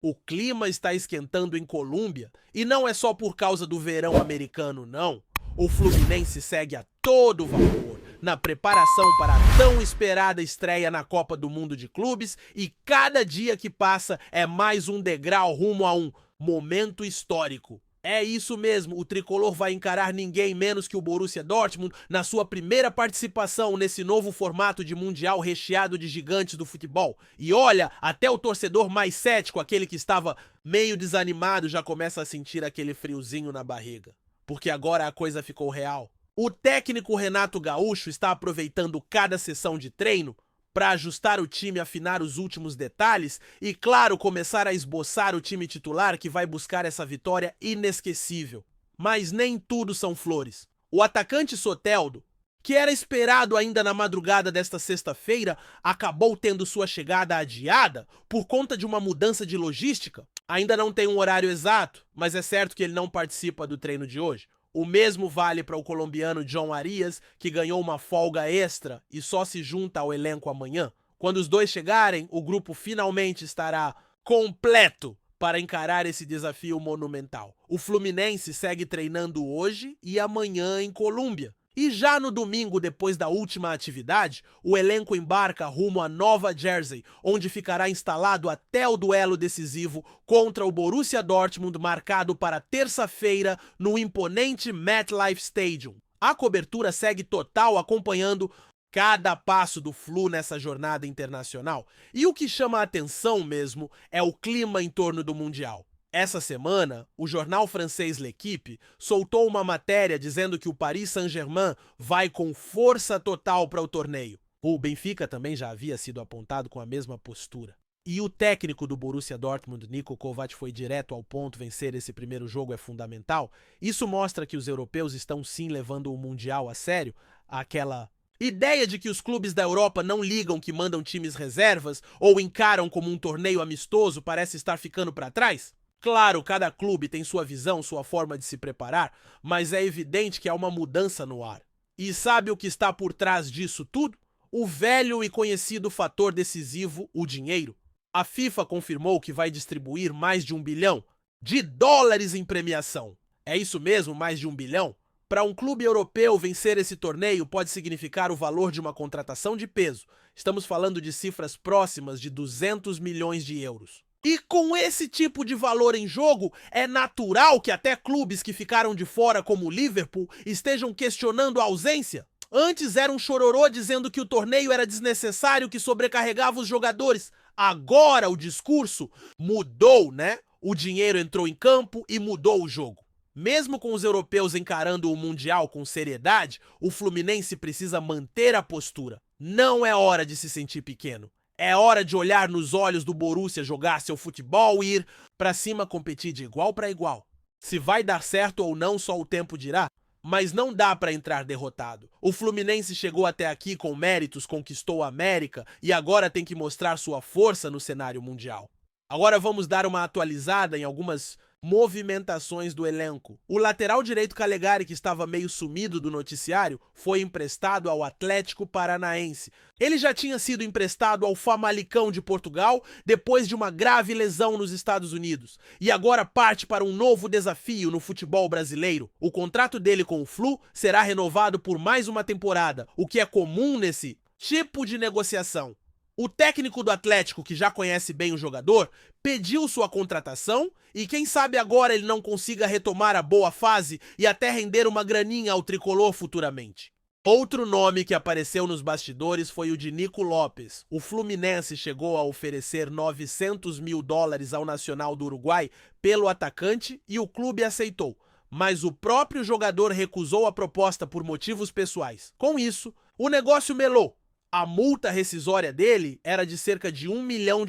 O clima está esquentando em Colômbia e não é só por causa do verão americano, não. O Fluminense segue a todo vapor na preparação para a tão esperada estreia na Copa do Mundo de Clubes e cada dia que passa é mais um degrau rumo a um momento histórico. É isso mesmo, o tricolor vai encarar ninguém menos que o Borussia Dortmund na sua primeira participação nesse novo formato de mundial recheado de gigantes do futebol. E olha, até o torcedor mais cético, aquele que estava meio desanimado, já começa a sentir aquele friozinho na barriga. Porque agora a coisa ficou real. O técnico Renato Gaúcho está aproveitando cada sessão de treino para ajustar o time, afinar os últimos detalhes e, claro, começar a esboçar o time titular que vai buscar essa vitória inesquecível. Mas nem tudo são flores. O atacante Soteldo, que era esperado ainda na madrugada desta sexta-feira, acabou tendo sua chegada adiada por conta de uma mudança de logística. Ainda não tem um horário exato, mas é certo que ele não participa do treino de hoje. O mesmo vale para o colombiano John Arias, que ganhou uma folga extra e só se junta ao elenco amanhã. Quando os dois chegarem, o grupo finalmente estará completo para encarar esse desafio monumental. O Fluminense segue treinando hoje e amanhã em Colômbia. E já no domingo, depois da última atividade, o elenco embarca rumo a Nova Jersey, onde ficará instalado até o duelo decisivo contra o Borussia Dortmund, marcado para terça-feira no imponente MetLife Stadium. A cobertura segue total, acompanhando cada passo do Flu nessa jornada internacional. E o que chama a atenção mesmo é o clima em torno do Mundial. Essa semana, o jornal francês L'Équipe soltou uma matéria dizendo que o Paris Saint-Germain vai com força total para o torneio. O Benfica também já havia sido apontado com a mesma postura. E o técnico do Borussia Dortmund, Niko Kovac, foi direto ao ponto: vencer esse primeiro jogo é fundamental. Isso mostra que os europeus estão sim levando o Mundial a sério. Aquela ideia de que os clubes da Europa não ligam que mandam times reservas ou encaram como um torneio amistoso parece estar ficando para trás. Claro, cada clube tem sua visão, sua forma de se preparar, mas é evidente que há uma mudança no ar. E sabe o que está por trás disso tudo? O velho e conhecido fator decisivo, o dinheiro. A FIFA confirmou que vai distribuir mais de US$ 1 bilhão em premiação. É isso mesmo, mais de US$ 1 bilhão? Para um clube europeu vencer esse torneio pode significar o valor de uma contratação de peso. Estamos falando de cifras próximas de 200 milhões de euros. E com esse tipo de valor em jogo, é natural que até clubes que ficaram de fora, como o Liverpool, estejam questionando a ausência. Antes era um chororô dizendo que o torneio era desnecessário, que sobrecarregava os jogadores. Agora o discurso mudou, né? O dinheiro entrou em campo e mudou o jogo. Mesmo com os europeus encarando o Mundial com seriedade, o Fluminense precisa manter a postura. Não é hora de se sentir pequeno. É hora de olhar nos olhos do Borussia, jogar seu futebol e ir pra cima, competir de igual para igual. Se vai dar certo ou não, só o tempo dirá, mas não dá para entrar derrotado. O Fluminense chegou até aqui com méritos, conquistou a América e agora tem que mostrar sua força no cenário mundial. Agora vamos dar uma atualizada em algumas movimentações do elenco. O lateral direito Calegari, que estava meio sumido do noticiário, foi emprestado ao Atlético Paranaense. Ele já tinha sido emprestado ao Famalicão de Portugal depois de uma grave lesão nos Estados Unidos. E agora parte para um novo desafio no futebol brasileiro. O contrato dele com o Flu será renovado por mais uma temporada, o que é comum nesse tipo de negociação. O técnico do Atlético, que já conhece bem o jogador, pediu sua contratação e quem sabe agora ele não consiga retomar a boa fase e até render uma graninha ao tricolor futuramente. Outro nome que apareceu nos bastidores foi o de Nico Lopes. O Fluminense chegou a oferecer US$ 900 mil ao Nacional do Uruguai pelo atacante e o clube aceitou, mas o próprio jogador recusou a proposta por motivos pessoais. Com isso, o negócio melou. A multa rescisória dele era de cerca de US$ 1 milhão,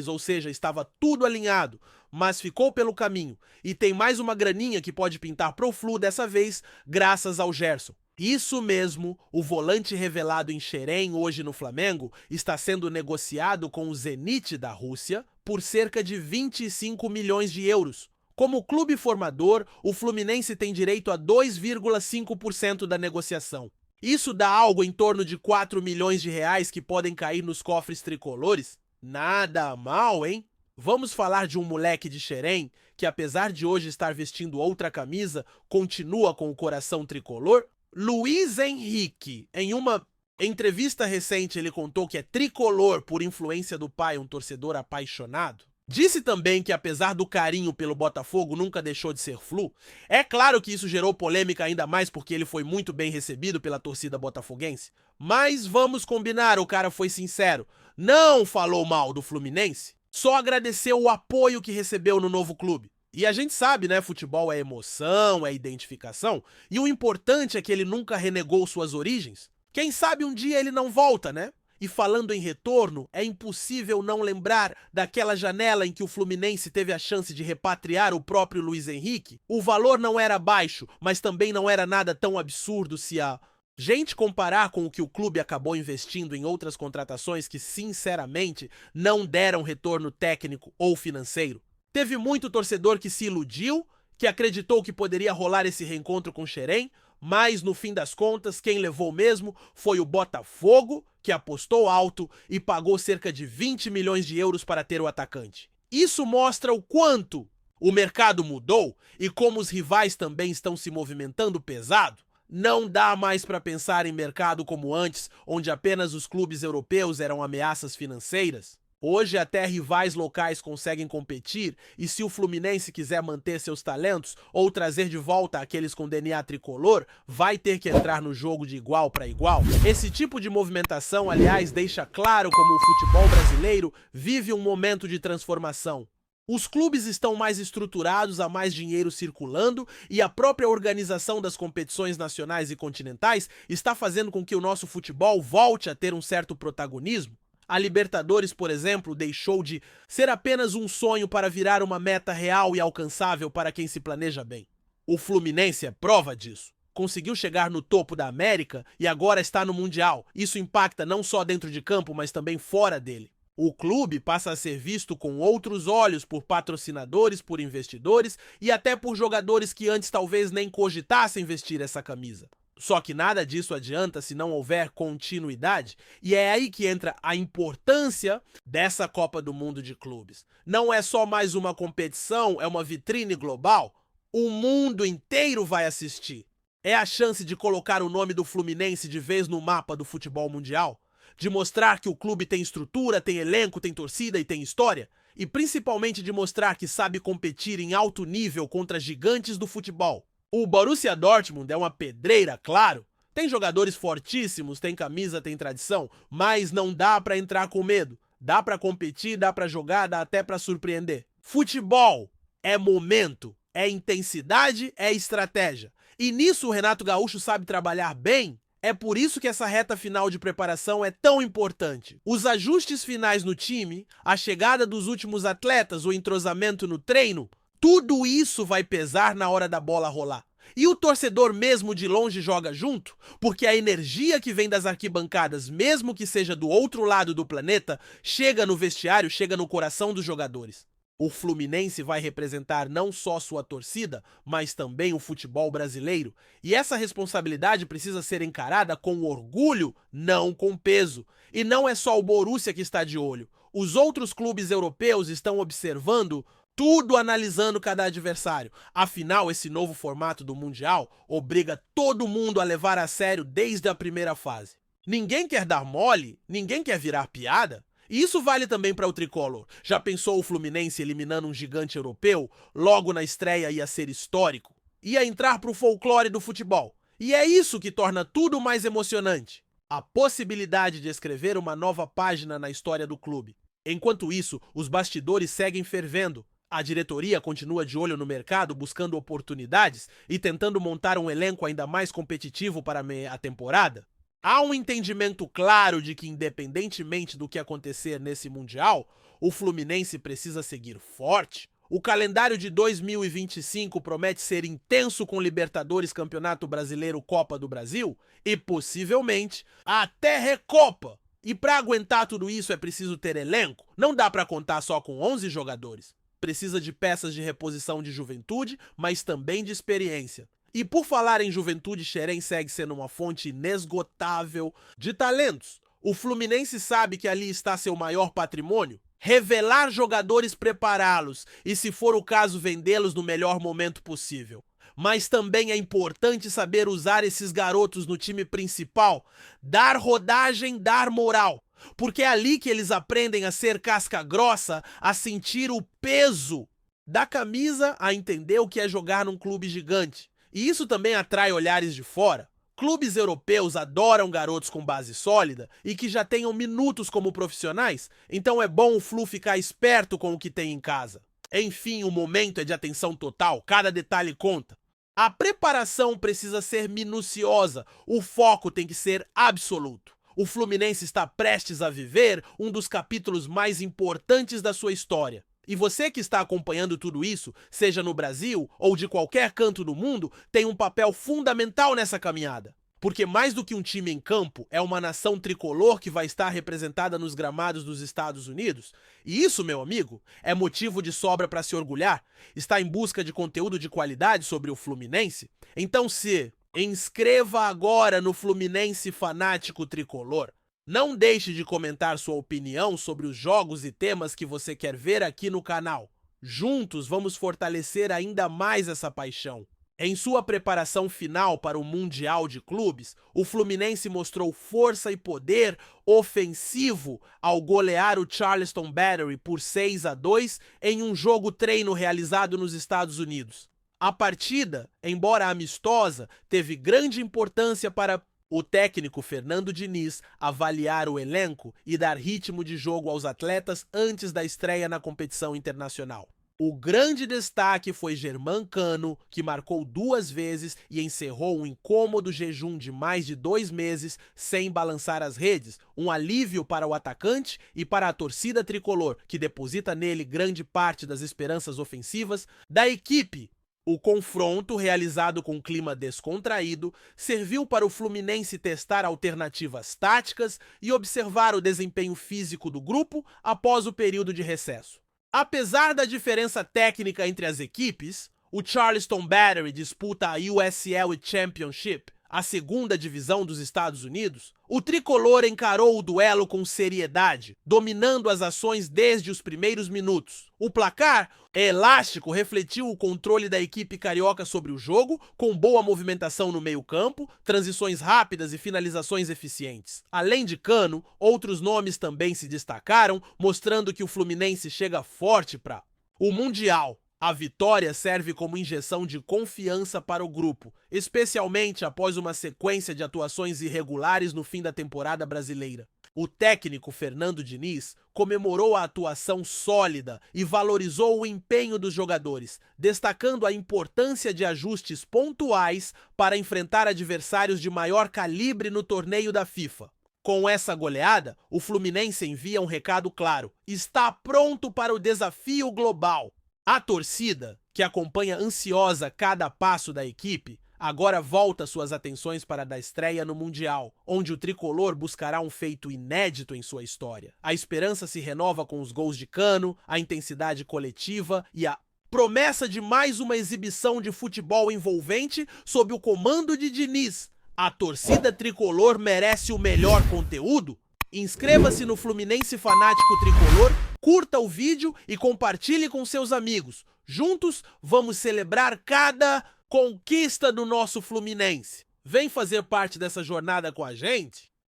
ou seja, estava tudo alinhado, mas ficou pelo caminho. E tem mais uma graninha que pode pintar pro Flu dessa vez, graças ao Gerson. Isso mesmo, o volante revelado em Xerém hoje no Flamengo está sendo negociado com o Zenit da Rússia por cerca de 25 milhões de euros. Como clube formador, o Fluminense tem direito a 2,5% da negociação. Isso dá algo em torno de 4 milhões de reais que podem cair nos cofres tricolores? Nada mal, hein? Vamos falar de um moleque de Xerém que, apesar de hoje estar vestindo outra camisa, continua com o coração tricolor? Luiz Henrique, em uma entrevista recente, ele contou que é tricolor por influência do pai, um torcedor apaixonado. Disse também que, apesar do carinho pelo Botafogo, nunca deixou de ser Flu. É claro que isso gerou polêmica ainda mais porque ele foi muito bem recebido pela torcida botafoguense. Mas vamos combinar, o cara foi sincero. Não falou mal do Fluminense, só agradeceu o apoio que recebeu no novo clube. E a gente sabe, né? Futebol é emoção, é identificação. E o importante é que ele nunca renegou suas origens. Quem sabe um dia ele não volta, né? E falando em retorno, é impossível não lembrar daquela janela em que o Fluminense teve a chance de repatriar o próprio Luiz Henrique. O valor não era baixo, mas também não era nada tão absurdo se a gente comparar com o que o clube acabou investindo em outras contratações que, sinceramente, não deram retorno técnico ou financeiro. Teve muito torcedor que se iludiu, que acreditou que poderia rolar esse reencontro com Xerém, mas no fim das contas, quem levou mesmo foi o Botafogo, que apostou alto e pagou cerca de 20 milhões de euros para ter o atacante. Isso mostra o quanto o mercado mudou e como os rivais também estão se movimentando pesado. Não dá mais para pensar em mercado como antes, onde apenas os clubes europeus eram ameaças financeiras. Hoje até rivais locais conseguem competir e se o Fluminense quiser manter seus talentos ou trazer de volta aqueles com DNA tricolor, vai ter que entrar no jogo de igual para igual. Esse tipo de movimentação, aliás, deixa claro como o futebol brasileiro vive um momento de transformação. Os clubes estão mais estruturados, há mais dinheiro circulando e a própria organização das competições nacionais e continentais está fazendo com que o nosso futebol volte a ter um certo protagonismo. A Libertadores, por exemplo, deixou de ser apenas um sonho para virar uma meta real e alcançável para quem se planeja bem. O Fluminense é prova disso. Conseguiu chegar no topo da América e agora está no Mundial. Isso impacta não só dentro de campo, mas também fora dele. O clube passa a ser visto com outros olhos por patrocinadores, por investidores e até por jogadores que antes talvez nem cogitassem vestir essa camisa. Só que nada disso adianta se não houver continuidade, e é aí que entra a importância dessa Copa do Mundo de Clubes. Não é só mais uma competição, é uma vitrine global. O mundo inteiro vai assistir. É a chance de colocar o nome do Fluminense de vez no mapa do futebol mundial, de mostrar que o clube tem estrutura, tem elenco, tem torcida e tem história, e principalmente de mostrar que sabe competir em alto nível contra gigantes do futebol. O Borussia Dortmund é uma pedreira, claro. Tem jogadores fortíssimos, tem camisa, tem tradição, mas não dá pra entrar com medo. Dá pra competir, dá pra jogar, dá até pra surpreender. Futebol é momento, é intensidade, é estratégia. E nisso o Renato Gaúcho sabe trabalhar bem. É por isso que essa reta final de preparação é tão importante. Os ajustes finais no time, a chegada dos últimos atletas, o entrosamento no treino, tudo isso vai pesar na hora da bola rolar. E o torcedor mesmo de longe joga junto, porque a energia que vem das arquibancadas, mesmo que seja do outro lado do planeta, chega no vestiário, chega no coração dos jogadores. O Fluminense vai representar não só sua torcida, mas também o futebol brasileiro. E essa responsabilidade precisa ser encarada com orgulho, não com peso. E não é só o Borussia que está de olho. Os outros clubes europeus estão observando tudo, analisando cada adversário. Afinal, esse novo formato do Mundial obriga todo mundo a levar a sério desde a primeira fase. Ninguém quer dar mole, ninguém quer virar piada. E isso vale também para o tricolor. Já pensou o Fluminense eliminando um gigante europeu? Logo na estreia ia ser histórico. Ia entrar para o folclore do futebol. E é isso que torna tudo mais emocionante. A possibilidade de escrever uma nova página na história do clube. Enquanto isso, os bastidores seguem fervendo. A diretoria continua de olho no mercado, buscando oportunidades e tentando montar um elenco ainda mais competitivo para a temporada. Há um entendimento claro de que, independentemente do que acontecer nesse Mundial, o Fluminense precisa seguir forte. O calendário de 2025 promete ser intenso com Libertadores, Campeonato Brasileiro, Copa do Brasil e, possivelmente, até Recopa. E para aguentar tudo isso é preciso ter elenco. Não dá para contar só com 11 jogadores. Precisa de peças de reposição de juventude, mas também de experiência. E por falar em juventude, Xerém segue sendo uma fonte inesgotável de talentos. O Fluminense sabe que ali está seu maior patrimônio. revelar jogadores, prepará-los e, se for o caso, vendê-los no melhor momento possível. Mas também é importante saber usar esses garotos no time principal, dar rodagem, dar moral, porque é ali que eles aprendem a ser casca grossa, a sentir o peso da camisa, a entender o que é jogar num clube gigante. E isso também atrai olhares de fora. Clubes europeus adoram garotos com base sólida e que já tenham minutos como profissionais, então é bom o Flu ficar esperto com o que tem em casa. Enfim, o momento é de atenção total, cada detalhe conta. A preparação precisa ser minuciosa, o foco tem que ser absoluto. O Fluminense está prestes a viver um dos capítulos mais importantes da sua história. E você que está acompanhando tudo isso, seja no Brasil ou de qualquer canto do mundo, tem um papel fundamental nessa caminhada. Porque mais do que um time em campo, é uma nação tricolor que vai estar representada nos gramados dos Estados Unidos. E isso, meu amigo, é motivo de sobra para se orgulhar. Está em busca de conteúdo de qualidade sobre o Fluminense? Então se inscreva agora no Fluminense Fanático Tricolor. Não deixe de comentar sua opinião sobre os jogos e temas que você quer ver aqui no canal. Juntos vamos fortalecer ainda mais essa paixão. Em sua preparação final para o Mundial de Clubes, o Fluminense mostrou força e poder ofensivo ao golear o Charleston Battery por 6-2 em um jogo-treino realizado nos Estados Unidos. A partida, embora amistosa, teve grande importância para o técnico Fernando Diniz avaliar o elenco e dar ritmo de jogo aos atletas antes da estreia na competição internacional. O grande destaque foi Germán Cano, que marcou 2 vezes e encerrou um incômodo jejum de mais de 2 meses sem balançar as redes, um alívio para o atacante e para a torcida tricolor, que deposita nele grande parte das esperanças ofensivas da equipe. O confronto, realizado com clima descontraído, serviu para o Fluminense testar alternativas táticas e observar o desempenho físico do grupo após o período de recesso. Apesar da diferença técnica entre as equipes, o Charleston Battery disputa a USL Championship, a segunda divisão dos Estados Unidos. O tricolor encarou o duelo com seriedade, dominando as ações desde os primeiros minutos. O placar elástico refletiu o controle da equipe carioca sobre o jogo, com boa movimentação no meio-campo, transições rápidas e finalizações eficientes. Além de Cano, outros nomes também se destacaram, mostrando que o Fluminense chega forte para o Mundial. A vitória serve como injeção de confiança para o grupo, especialmente após uma sequência de atuações irregulares no fim da temporada brasileira. O técnico Fernando Diniz comemorou a atuação sólida e valorizou o empenho dos jogadores, destacando a importância de ajustes pontuais para enfrentar adversários de maior calibre no torneio da FIFA. Com essa goleada, o Fluminense envia um recado claro: está pronto para o desafio global. A torcida, que acompanha ansiosa cada passo da equipe, agora volta suas atenções para a estreia no Mundial, onde o tricolor buscará um feito inédito em sua história. A esperança se renova com os gols de Cano, a intensidade coletiva e a promessa de mais uma exibição de futebol envolvente sob o comando de Diniz. A torcida tricolor merece o melhor conteúdo? Inscreva-se no Fluminense Fanático Tricolor, curta o vídeo e compartilhe com seus amigos. Juntos, vamos celebrar cada conquista do nosso Fluminense. Vem fazer parte dessa jornada com a gente?